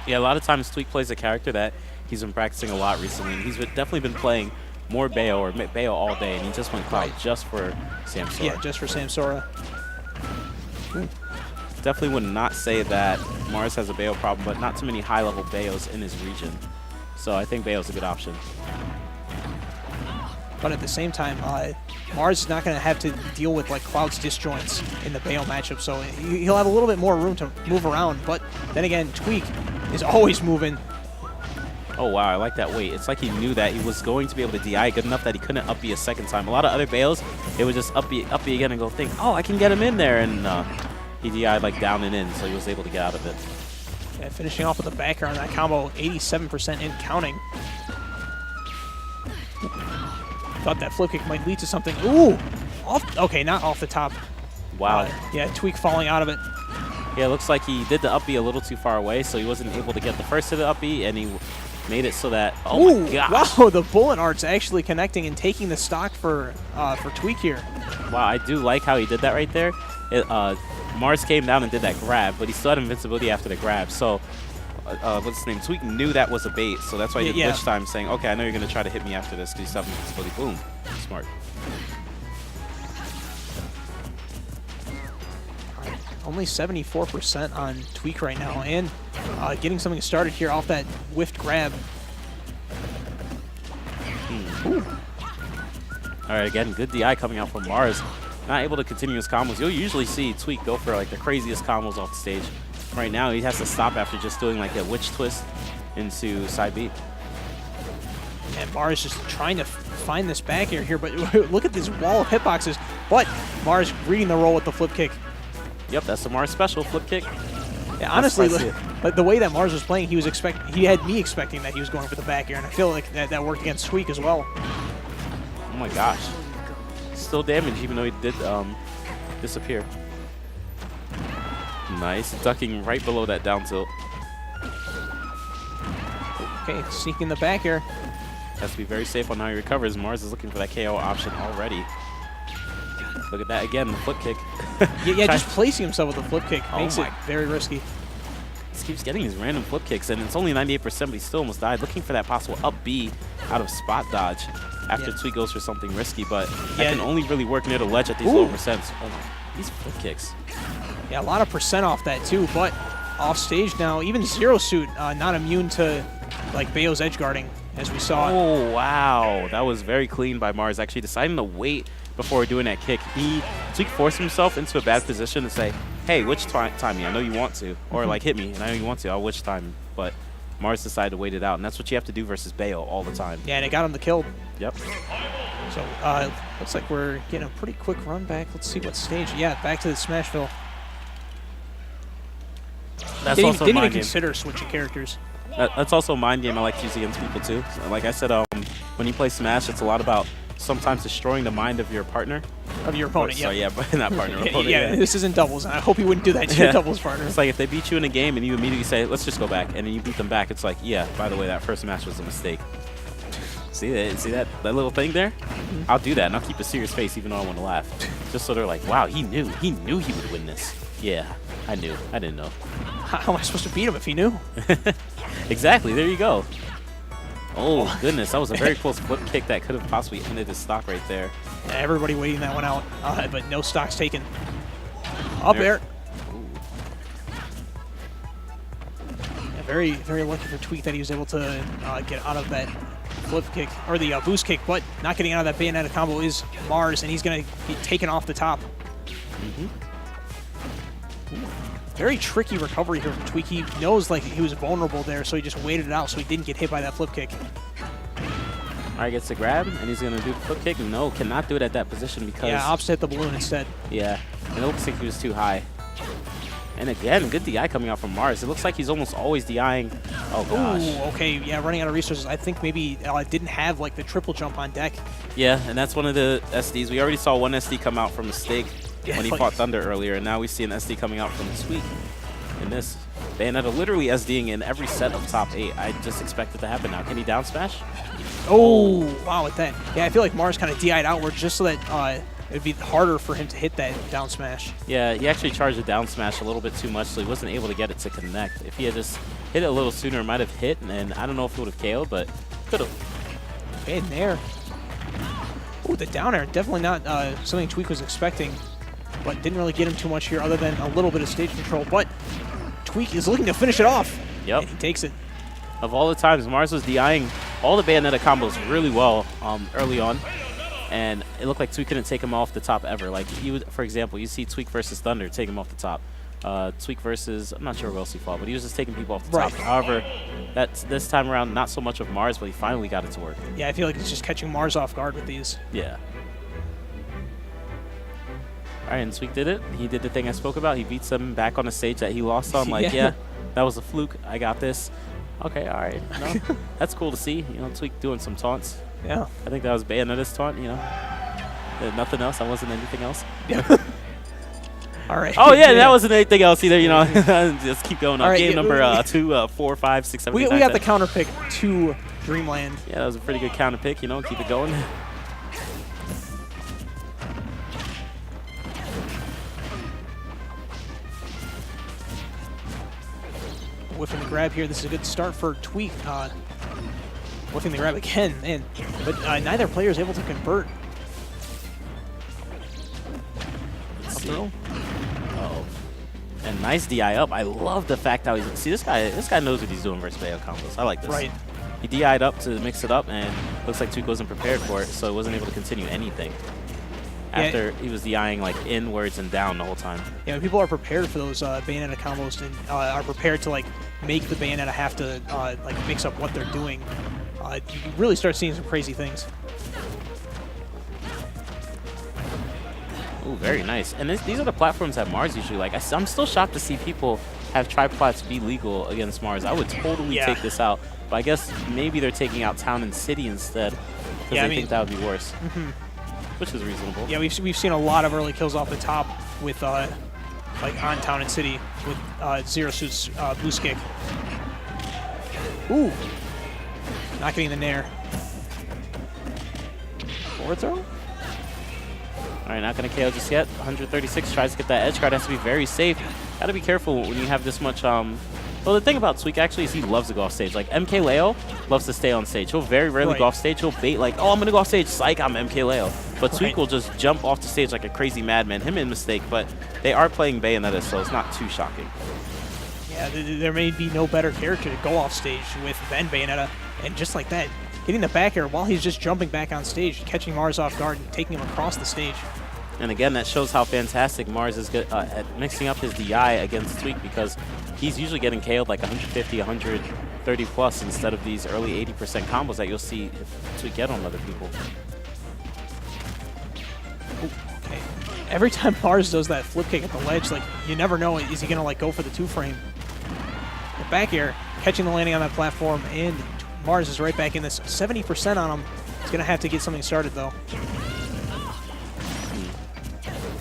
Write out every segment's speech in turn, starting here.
Yeah, a lot of times Tweek plays a character that he's been practicing a lot recently. And he's definitely been playing more Bayo or Bayo all day, and he just went Cloud just for Samsora. Yeah, just for Samsora. Definitely would not say that Mars has a Bayo problem, but not too many high-level Bayos in his region. So I think Bayo's a good option. But at the same time, Mars is not going to have to deal with like Cloud's disjoints in the Bayo matchup, so he'll have a little bit more room to move around. But then again, Tweek is always moving. Oh, wow, I like that weight. It's like he knew that he was going to be able to DI good enough that he couldn't up B a second time. A lot of other Bayos, it would just up B again and go think, oh, I can get him in there. And he DI'd like down and in, so he was able to get out of it. Yeah, finishing off with a backer on that combo, 87% in counting. Thought that flip kick might lead to something. Ooh! Okay, not off the top. Wow. Yeah, Tweek falling out of it. Yeah, it looks like he did the up B a little too far away, so he wasn't able to get the first to the up B, and he made it so that, oh my gosh. Wow, the bullet art's actually connecting and taking the stock for Tweek here. Wow, I do like how he did that right there. Mars came down and did that grab, but he still had invincibility after the grab, so what's his name? Tweek knew that was a bait, so that's why he did glitch time, saying, okay, I know you're going to try to hit me after this because you still have invincibility. Boom. Smart. Only 74% on Tweek right now, and getting something started here off that whiffed grab. All right, again, good DI coming out from Mars. Not able to continue his combos. You'll usually see Tweek go for like the craziest combos off the stage. Right now, he has to stop after just doing like a witch twist into side B. And Mars just trying to find this back air here, but look at this wall of hitboxes. But Mars reading the roll with the flip kick. Yep, that's the Mars special, flip kick. Yeah, honestly, the way that Mars was playing, he had me expecting that he was going for the back air, and I feel like that worked against Tweek as well. Oh my gosh. Still damaged, even though he did disappear. Nice, ducking right below that down tilt. Okay, sneaking the back air. Has to be very safe on how he recovers. Mars is looking for that KO option already. Look at that again, the flip kick. yeah, just placing himself with a flip kick makes it very risky. He keeps getting these random flip kicks, and it's only 98%, but he still almost died. Looking for that possible up B out of spot dodge after Tweek goes for something risky, but that can only really work near the ledge at these low percents. Oh my, these flip kicks. Yeah, a lot of percent off that too, but off stage now, even Zero Suit not immune to like Bayo's edge guarding, as we saw. Oh, wow. That was very clean by Mars, actually deciding to wait before doing that kick. Tweek forced himself into a bad position to say, hey, witch time me, I know you want to. Or like, hit me, and I know you want to, I'll witch time. But Mars decided to wait it out, and that's what you have to do versus Bayo all the time. Yeah, and it got him the kill. Yep. So, looks like we're getting a pretty quick run back. Let's see what stage. Yeah, back to the Smashville. That's didn't also even mind consider switching characters. That's also a mind game I like to use against people too. So like I said, when you play Smash, it's a lot about sometimes destroying the mind of your partner. Of your opponent, yeah. Yeah, but not partner, opponent. Yeah, this isn't doubles, and I hope you wouldn't do that to your doubles partner. It's like if they beat you in a game and you immediately say, let's just go back, and then you beat them back, it's like, yeah, by the way, that first match was a mistake. See that little thing there? I'll do that, and I'll keep a serious face even though I want to laugh. Just so they're like, wow, he knew he would win this. Yeah, I knew. I didn't know. How am I supposed to beat him if he knew? Exactly, there you go. Oh, goodness, that was a very close flip kick that could have possibly ended his stock right there. Yeah, everybody waiting that one out, but no stocks taken. Up air. Yeah, very, very lucky for Tweek that he was able to get out of that flip kick, or the boost kick, but not getting out of that Bayonetta combo is Mars, and he's going to be taken off the top. Very tricky recovery here from Tweek. He knows like he was vulnerable there, so he just waited it out so he didn't get hit by that flip kick. All right, gets the grab, and he's going to do the flip kick. No, cannot do it at that position because... Yeah, opposite hit the balloon instead. Yeah, and it looks like he was too high. And again, good DI coming out from Mars. It looks like he's almost always DIing. Oh, gosh. Ooh, okay, yeah, running out of resources. I think maybe didn't have like the triple jump on deck. Yeah, and that's one of the SDs. We already saw one SD come out from mistake when he fought Thunder earlier, and now we see an SD coming out from Tweek in this. Bayonetta literally SDing in every set of top 8. I just expect it to happen now. Can he down smash? Oh, wow, with that. Yeah, I feel like Mars kind of DI'd outward just so that it would be harder for him to hit that down smash. Yeah, he actually charged the down smash a little bit too much, so he wasn't able to get it to connect. If he had just hit it a little sooner, it might have hit, and I don't know if it would have KO'd, but could have. Okay, in there. Ooh, the down air, definitely not something Tweek was expecting, but didn't really get him too much here other than a little bit of stage control. But Tweek is looking to finish it off. Yep. And he takes it. Of all the times, Mars was DIing all the Bayonetta combos really well early on, and it looked like Tweek couldn't take him off the top ever. Like, you would, for example, you see Tweek versus Thunder, take him off the top. Tweek versus, I'm not sure who else he fought, but he was just taking people off the top. However, this time around, not so much of Mars, but he finally got it to work. Yeah, I feel like it's just catching Mars off guard with these. Yeah. All right, and Tweek did it. He did the thing I spoke about. He beats him back on a stage that he lost on. Like, yeah, that was a fluke. I got this. Okay, all right. No, that's cool to see. You know, Tweek doing some taunts. Yeah. I think that was Bayonetta's taunt, you know. Nothing else. That wasn't anything else. Yeah. All right. Oh, yeah, that wasn't anything else either, you know. Just keep going on. Right, Game number 2, 4, 5, 6, 7, 8, 9, we got 10. the counter pick to Dreamland. Yeah, that was a pretty good counter pick, you know. Keep it going. Whiffing the grab here. This is a good start for Tweek. Whiffing the grab again, but neither player is able to convert. Let's see. Uh-oh. And nice DI up. I love the fact how he's... See, this guy knows what he's doing versus Bayo combos. I like this. Right. He DI'd up to mix it up, and looks like Tweek wasn't prepared for it, so he wasn't able to continue anything. After he was DIing like inwards and down the whole time. Yeah, when people are prepared for those Bayonetta combos and are prepared to like make the Bayonetta have to like mix up what they're doing, you really start seeing some crazy things. Ooh, very nice. And these are the platforms that Mars usually like. I'm still shocked to see people have triplats be legal against Mars. I would totally take this out, but I guess maybe they're taking out Town and City instead because they think that would be worse. Which is reasonable. Yeah, we've seen a lot of early kills off the top with like on Town and City with Zero Suit's boost kick. Ooh, not getting the nair. Forward throw. All right, not gonna KO just yet. 136 tries to get that edge guard. Has to be very safe. Got to be careful when you have this much. Well, the thing about Tweek actually is he loves to go off stage. Like MK Leo loves to stay on stage. He'll very rarely go off stage. He'll bait like, oh, I'm gonna go off stage. Psych, I'm MK Leo. But Tweek will just jump off the stage like a crazy madman. Him in mistake, but they are playing Bayonetta, so it's not too shocking. Yeah, there may be no better character to go off stage with than Bayonetta, and just like that, hitting the back air while he's just jumping back on stage, catching Mars off guard, and taking him across the stage. And again, that shows how fantastic Mars is good at mixing up his DI against Tweek, because he's usually getting KO'd like 150, 130 plus instead of these early 80% combos that you'll see Tweek get on other people. Ooh, okay. Every time Mars does that flip kick at the ledge, like you never know, is he gonna like go for the 2-frame? The back air, catching the landing on that platform, and Mars is right back in this. 70% on him. He's gonna have to get something started though.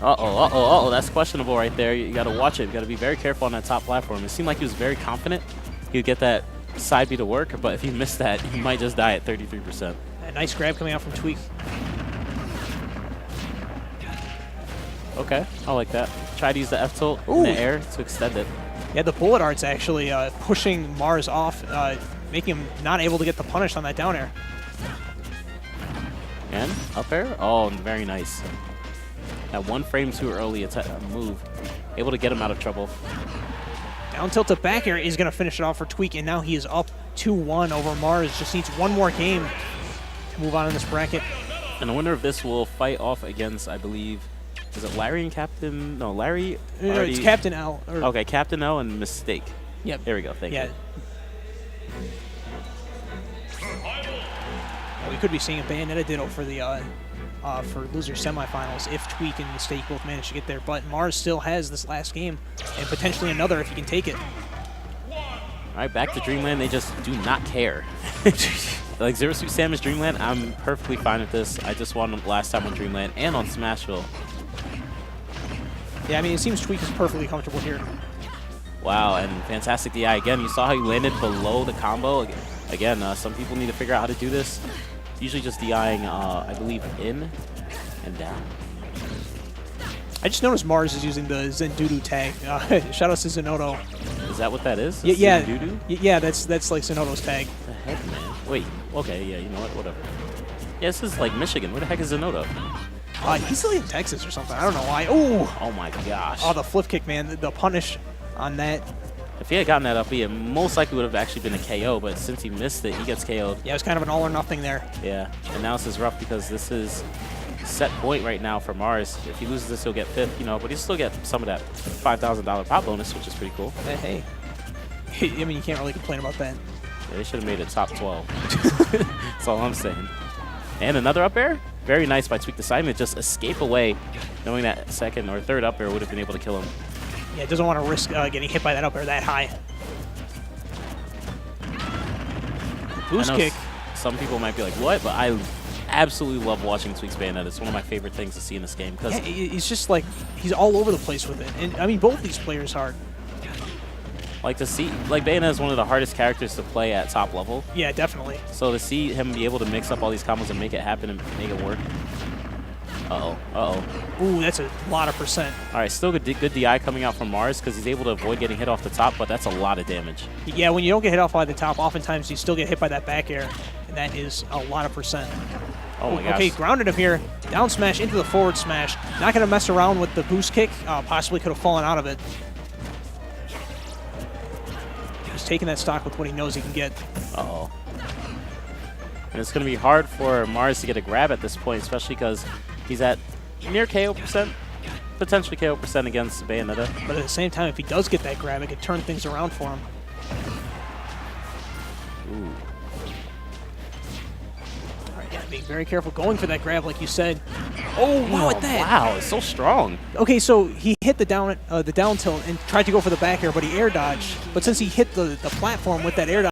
Uh-oh, that's questionable right there. You got to watch it. You got to be very careful on that top platform. It seemed like he was very confident he would get that side B to work, but if he missed that, he might just die at 33%. A nice grab coming out from Tweek. Okay, I like that. Try to use the F tilt in the air to extend it. Yeah, the bullet art's actually pushing Mars off, making him not able to get the punish on that down air. And up air? Oh, very nice. That 1 frame too early move, able to get him out of trouble. Down tilt to back air is going to finish it off for Tweek, and now he is up 2-1 over Mars. Just needs one more game to move on in this bracket. And the winner of this will fight off against, I believe, is it Larry and Captain? No, Larry. It's Captain L. Okay, Captain L and Mistake. Yep. There we go. Thank you. We could be seeing a Bayonetta ditto for the for loser semifinals if Tweek and Mistake both manage to get there. But Mars still has this last game and potentially another if he can take it. All right, back to Dreamland. They just do not care. Like Zero Suit Samus Dreamland, I'm perfectly fine with this. I just won them last time on Dreamland and on Smashville. Yeah, I mean, it seems Tweek is perfectly comfortable here. Wow, and fantastic DI. Again, you saw how he landed below the combo. Again, some people need to figure out how to do this. Usually just DIing, I believe, in and down. I just noticed Mars is using the Zendudu tag. Shout out to Zenodo. Is that what that is? Yeah, Zendudu? Yeah, that's like Zenodo's tag. What the heck, man? Wait, okay, yeah, you know what? Whatever. Yeah, this is like Michigan. Where the heck is Zenodo? He's still in Texas or something. I don't know why. Oh my gosh. Oh, the flip kick, man. The punish on that. If he had gotten that up, he most likely would have actually been a KO, but since he missed it, he gets KO'd. Yeah, it was kind of an all or nothing there. Yeah, and now this is rough because this is set point right now for Mars. If he loses this, he'll get 5th, you know, but he'll still get some of that $5,000 pop bonus, which is pretty cool. Hey. I mean, you can't really complain about that. Yeah, they should have made it top 12. That's all I'm saying. And another up air? Very nice by Tweek Deciding to just escape away, knowing that 2nd or 3rd up air would have been able to kill him. Yeah, doesn't want to risk getting hit by that up air that high. Boost kick. Some people might be like, what? But I absolutely love watching Tweek's Bayonetta. It's one of my favorite things to see in this game. Yeah, he's just like, he's all over the place with it. And I mean, both these players are. Like to see, like Bayonetta is one of the hardest characters to play at top level. Yeah, definitely. So to see him be able to mix up all these combos and make it happen and make it work. Uh-oh. Ooh, that's a lot of percent. All right, still good DI coming out from Mars because he's able to avoid getting hit off the top, but that's a lot of damage. Yeah, when you don't get hit off by the top, oftentimes you still get hit by that back air, and that is a lot of percent. Oh my gosh. Okay, grounded him here. Down smash into the forward smash. Not going to mess around with the boost kick. Possibly could have fallen out of it. He's taking that stock with what he knows he can get. Uh-oh. And it's going to be hard for Mars to get a grab at this point, especially because he's at near KO percent, potentially KO percent against Bayonetta. But at the same time, if he does get that grab, it could turn things around for him. Ooh. All right, yeah, being very careful, going for that grab, like you said. Oh, wow, at that. Wow, it's so strong. Okay, so he hit the down tilt and tried to go for the back air, but he air dodged. But since he hit the platform with that air dodge,